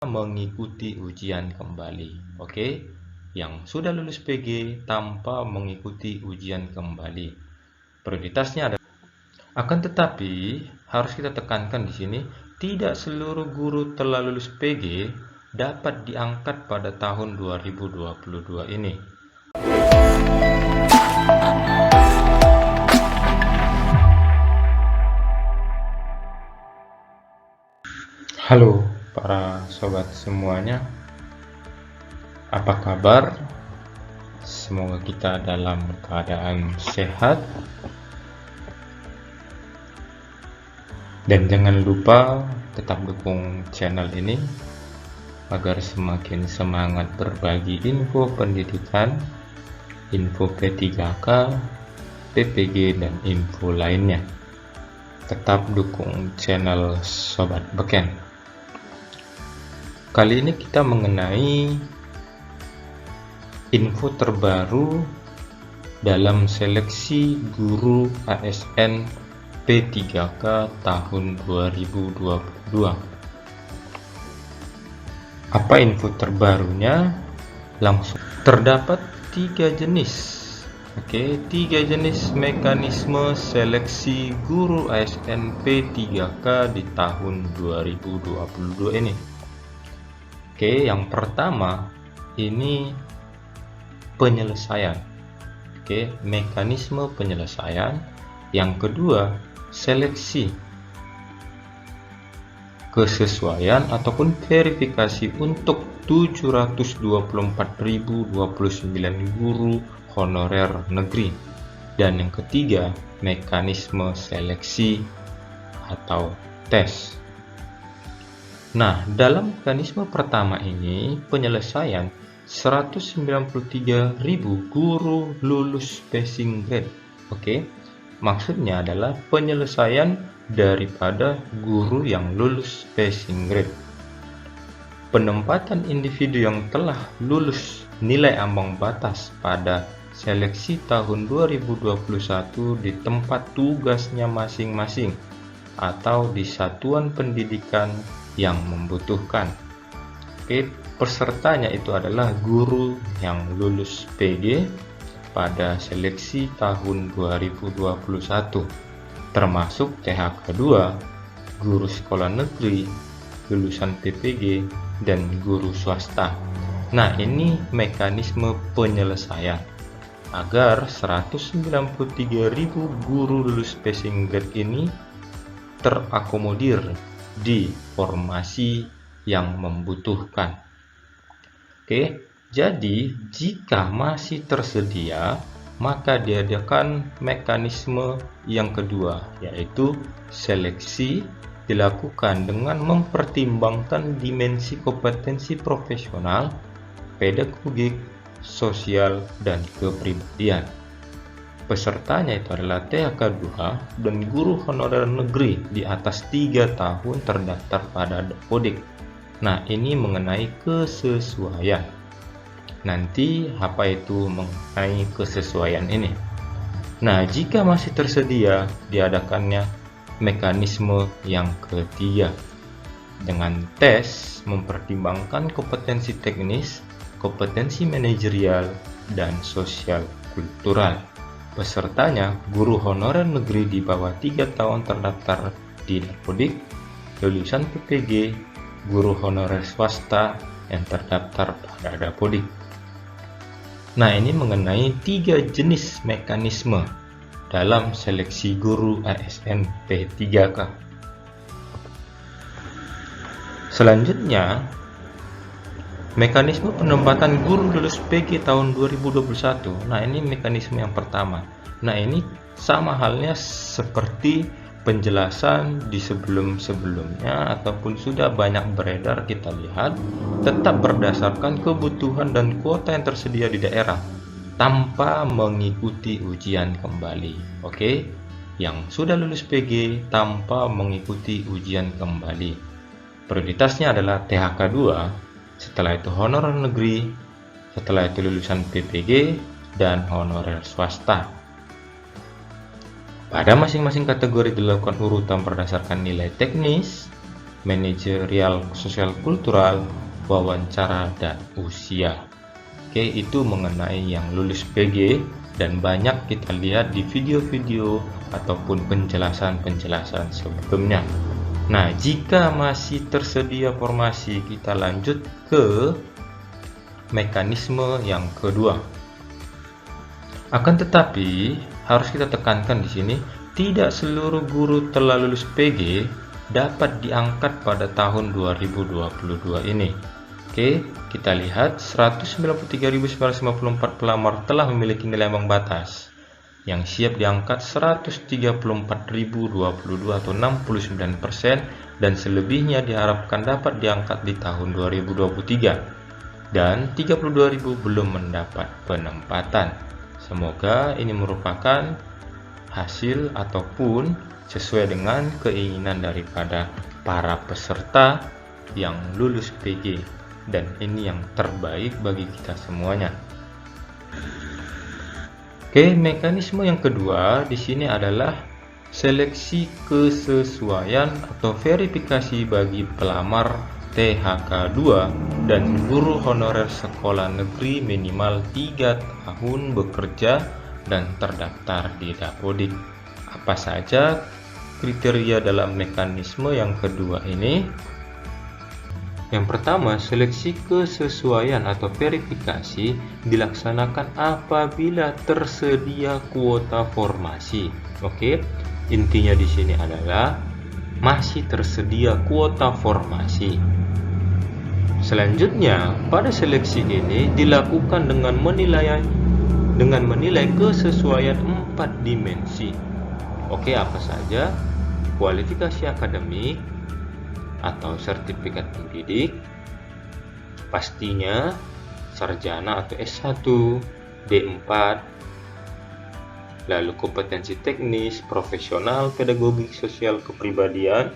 mengikuti ujian kembali. Oke, yang sudah lulus PG tanpa mengikuti ujian kembali. Prioritasnya adalah, akan tetapi harus kita tekankan di sini, tidak seluruh guru telah lulus PG dapat diangkat pada tahun 2022 ini. Halo para sobat semuanya, apa kabar? Semoga kita dalam keadaan sehat. Dan jangan lupa tetap dukung channel ini agar semakin semangat berbagi info pendidikan, info P3K, PPG, dan info lainnya. Tetap dukung channel Sobat Beken. Kali ini kita mengenai info terbaru dalam seleksi guru ASN P3K tahun 2022. Apa info terbarunya? Langsung terdapat 3 jenis. Tiga jenis mekanisme seleksi guru ASN P3K di tahun 2022 ini. Yang pertama ini penyelesaian. Mekanisme penyelesaian. Yang kedua, seleksi kesesuaian ataupun verifikasi untuk 724.029 guru honorer negeri. Dan yang ketiga, mekanisme seleksi atau tes. Nah, dalam mekanisme pertama ini, penyelesaian 193.000 guru lulus passing grade. Maksudnya adalah penyelesaian daripada guru yang lulus passing grade. Penempatan individu yang telah lulus nilai ambang batas pada seleksi tahun 2021 di tempat tugasnya masing-masing atau di satuan pendidikan yang membutuhkan. Pesertanya itu adalah guru yang lulus PG pada seleksi tahun 2021, termasuk THK 2, guru sekolah negeri, lulusan PPG, dan guru swasta. Nah, ini mekanisme penyelesaian agar 193.000 guru lulus passing grade ini terakomodir di formasi yang membutuhkan. Jadi jika masih tersedia, maka diadakan mekanisme yang kedua, yaitu seleksi dilakukan dengan mempertimbangkan dimensi kompetensi profesional, pedagogik, sosial, dan kepribadian. Pesertanya itu adalah THK 2 dan guru honorer negeri di atas 3 tahun terdaftar pada Dapodik. Nah, ini mengenai kesesuaian. Nanti apa itu mengenai kesesuaian ini? Nah, jika masih tersedia, diadakannya mekanisme yang ketiga dengan tes mempertimbangkan kompetensi teknis, kompetensi manajerial, dan sosial kultural. Pesertanya guru honorer negeri di bawah 3 tahun terdaftar di Dapodik, lulusan PPG, guru honorer swasta yang terdaftar pada Dapodik. Nah, ini mengenai 3 jenis mekanisme dalam seleksi guru ASN P3K. Selanjutnya, mekanisme penempatan guru lulus PG tahun 2021. Nah, ini mekanisme yang pertama. Nah, ini sama halnya seperti penjelasan di sebelum-sebelumnya ataupun sudah banyak beredar, kita lihat tetap berdasarkan kebutuhan dan kuota yang tersedia di daerah tanpa mengikuti ujian kembali. Yang sudah lulus PG tanpa mengikuti ujian kembali. Prioritasnya adalah THK 2, setelah itu honorer negeri, setelah itu lulusan PPG, dan honorer swasta. Pada masing-masing kategori dilakukan urutan berdasarkan nilai teknis, manajerial sosial kultural, wawancara, dan usia. Oke, itu mengenai yang lulus PG, dan banyak kita lihat di video-video ataupun penjelasan-penjelasan sebelumnya. Nah, jika masih tersedia formasi, kita lanjut ke mekanisme yang kedua. Akan tetapi, harus kita tekankan di sini, tidak seluruh guru telah lulus PG dapat diangkat pada tahun 2022 ini. Oke, kita lihat 193.954 pelamar telah memiliki nilai ambang batas. Yang siap diangkat 134.022 atau 69%, dan selebihnya diharapkan dapat diangkat di tahun 2023. Dan 32.000 belum mendapat penempatan. Semoga ini merupakan hasil ataupun sesuai dengan keinginan daripada para peserta yang lulus PG, dan ini yang terbaik bagi kita semuanya. Oke, mekanisme yang kedua di sini adalah seleksi kesesuaian atau verifikasi bagi pelamar THK 2 dan guru honorer sekolah negeri minimal 3 tahun bekerja dan terdaftar di Dapodik. Apa saja kriteria dalam mekanisme yang kedua ini? Yang pertama, seleksi kesesuaian atau verifikasi dilaksanakan apabila tersedia kuota formasi. Oke, intinya di sini adalah masih tersedia kuota formasi. Selanjutnya, pada seleksi ini dilakukan dengan menilai kesesuaian 4 dimensi. Oke, apa saja? Kualifikasi akademik atau sertifikat pendidik, pastinya sarjana atau S1, D4, lalu kompetensi teknis, profesional, pedagogik, sosial, kepribadian,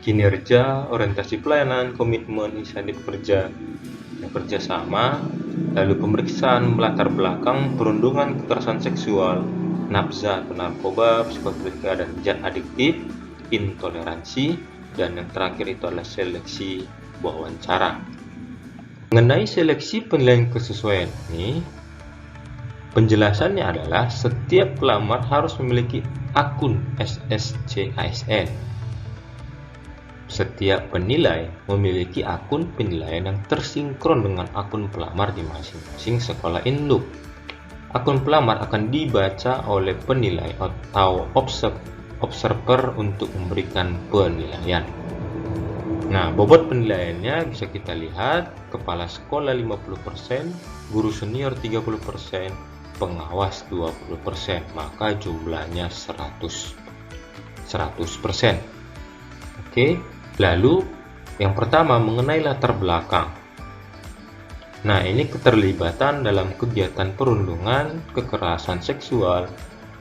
kinerja, orientasi pelayanan, komitmen, inisiatif kerja, kerjasama, lalu pemeriksaan latar belakang, perundungan, kekerasan seksual, nafsa atau narkoba, psikotika dan zat adiktif, intoleransi, dan yang terakhir itu adalah seleksi wawancara. Mengenai seleksi penilaian kesesuaian ini, penjelasannya adalah setiap pelamar harus memiliki akun SSC-ASN. Setiap penilai memiliki akun penilaian yang tersinkron dengan akun pelamar di masing-masing sekolah induk. Akun pelamar akan dibaca oleh penilai atau observer untuk memberikan penilaian. Nah, bobot penilaiannya bisa kita lihat: kepala sekolah 50%, guru senior 30%, pengawas 20%, maka jumlahnya 100%. Oke, lalu yang pertama mengenai latar belakang. Nah, ini keterlibatan dalam kegiatan perundungan, kekerasan seksual,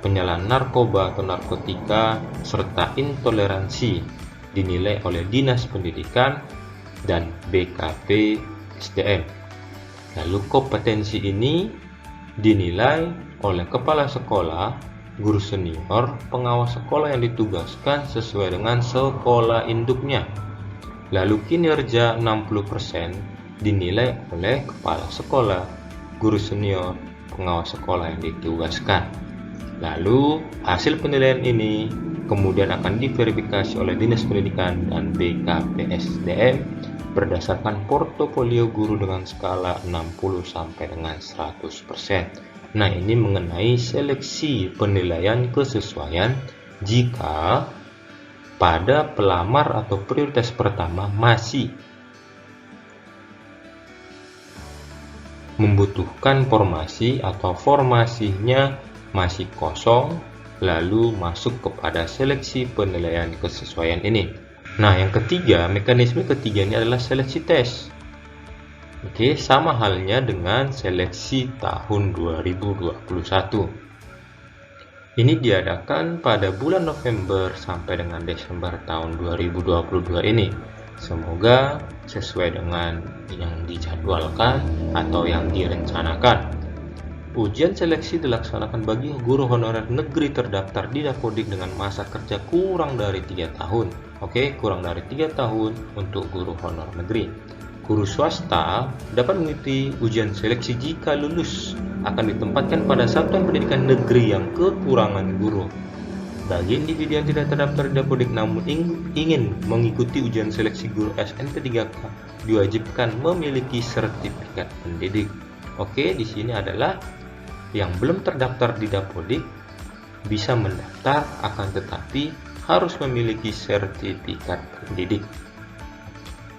penyalahgunaan narkoba atau narkotika, serta intoleransi dinilai oleh Dinas Pendidikan dan BKP SDM. Lalu kompetensi ini dinilai oleh kepala sekolah, guru senior, pengawas sekolah yang ditugaskan sesuai dengan sekolah induknya. Lalu kinerja 60% dinilai oleh kepala sekolah, guru senior, pengawas sekolah yang ditugaskan. Lalu hasil penilaian ini kemudian akan diverifikasi oleh Dinas Pendidikan dan BKPSDM berdasarkan portofolio guru dengan skala 60 sampai dengan 100%. Nah, ini mengenai seleksi penilaian kesesuaian jika pada pelamar atau prioritas pertama masih membutuhkan formasi atau formasinya masih kosong, lalu masuk kepada seleksi penilaian kesesuaian ini. Nah, yang ketiga, mekanisme ketiga ini adalah seleksi tes. Oke, sama halnya dengan seleksi tahun 2021. Ini diadakan pada bulan November sampai dengan Desember tahun 2022 ini. Semoga sesuai dengan yang dijadwalkan atau yang direncanakan. Ujian seleksi dilaksanakan bagi guru honorer negeri terdaftar di Dapodik dengan masa kerja kurang dari 3 tahun. Oke, kurang dari 3 tahun untuk guru honor negeri. Guru swasta dapat mengikuti ujian seleksi jika lulus akan ditempatkan pada satuan pendidikan negeri yang kekurangan guru. Bagi individu yang tidak terdaftar di Dapodik namun ingin mengikuti ujian seleksi guru SNP 3K diwajibkan memiliki sertifikat pendidik. Oke, di sini adalah yang belum terdaftar di Dapodik bisa mendaftar, akan tetapi harus memiliki sertifikat pendidik.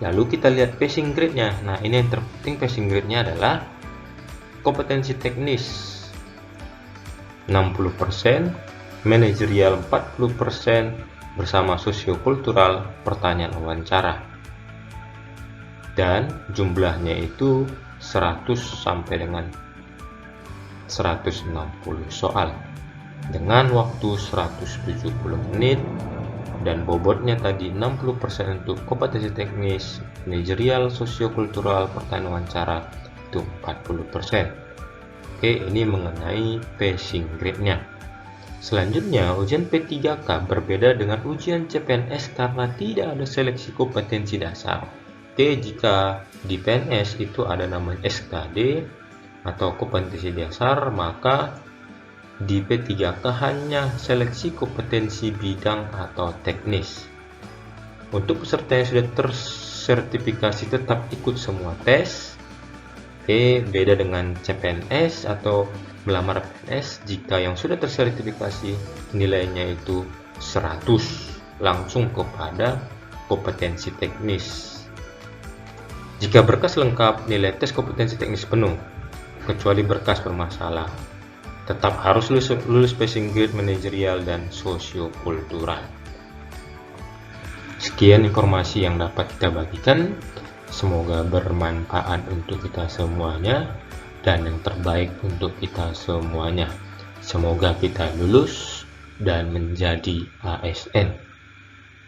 Lalu kita lihat passing grade-nya. Nah, ini yang terpenting, passing grade-nya adalah kompetensi teknis 60%, manajerial 40%, bersama sosiokultural pertanyaan wawancara. Dan jumlahnya itu 100 sampai dengan 160 soal dengan waktu 170 menit dan bobotnya tadi 60% untuk kompetensi teknis, manajerial, sosiokultural, pertanyaan wawancara itu 40%. Oke, ini mengenai passing grade-nya. Selanjutnya, ujian P3K berbeda dengan ujian CPNS karena tidak ada seleksi kompetensi dasar. Oke, jika di PNS itu ada namanya SKD atau kompetensi dasar, maka di P3K hanya seleksi kompetensi bidang atau teknis. Untuk peserta yang sudah tersertifikasi tetap ikut semua tes. Beda dengan CPNS atau melamar PNS, jika yang sudah tersertifikasi nilainya itu 100 langsung kepada kompetensi teknis. Jika berkas lengkap, nilai tes kompetensi teknis penuh kecuali berkas bermasalah. Tetap harus lulus passing grade manajerial dan sosiokultural. Sekian informasi yang dapat kita bagikan. Semoga bermanfaat untuk kita semuanya dan yang terbaik untuk kita semuanya. Semoga kita lulus dan menjadi ASN.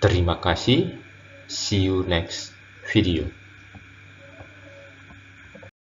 Terima kasih. See you next video.